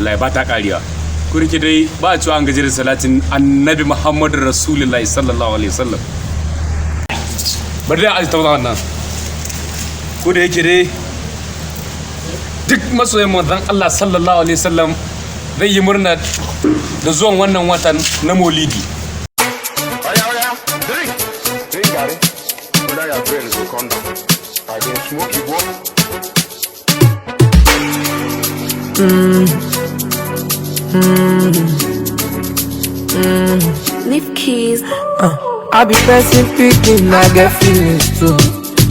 wallahi ba ta kariya ku rike dai ba a cewa an gaji da salatin annabi Muhammadu Rasulullahi sallallahu alaihi wasallam bari da aji tauna wannan ko da yake dai duk masoyin manzon Allah sallallahu alaihi wasallam zai yi murna da zuwan wannan watan na Maulidi. Leave keys. I be pressing picking, I get feelings too.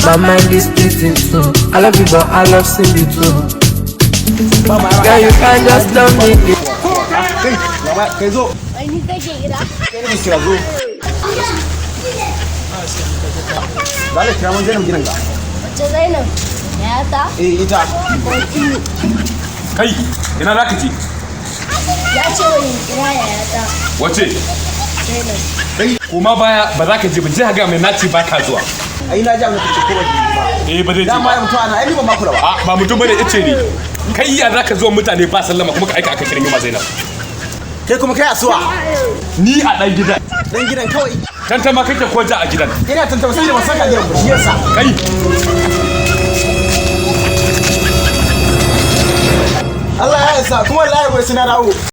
My mind is splitting too. I love you, but I love singing too. Girl, you can't just tell me. I need to get it up. Dale, kira mun Zainab gidan ga. Wace Zainab? Ya ta? Ita. Kai ina za ka je? Ya ce wani kira ya ta. Wace? Zainab. Kai kuma baya ba za ka je ba je ga mai naci ba ka zuwa. Ai na ja muku ko ba. Ba zai je Dama ya ba. mutu ana ai ba ma kula ba. Ba mutum bane ice ne. Kai ya za ka zo mutane ba sallama kuma ka aika aka kiran yuma Zainab. Kai kuma kai asuwa. Ni a dan gidan. Dan gidan kawai. Tantama kake ko ja a gidan. Ina tantama sai da ba saka gidan ba shi yasa. Kai Allah ya isa kuma wallahi bai sina dawo.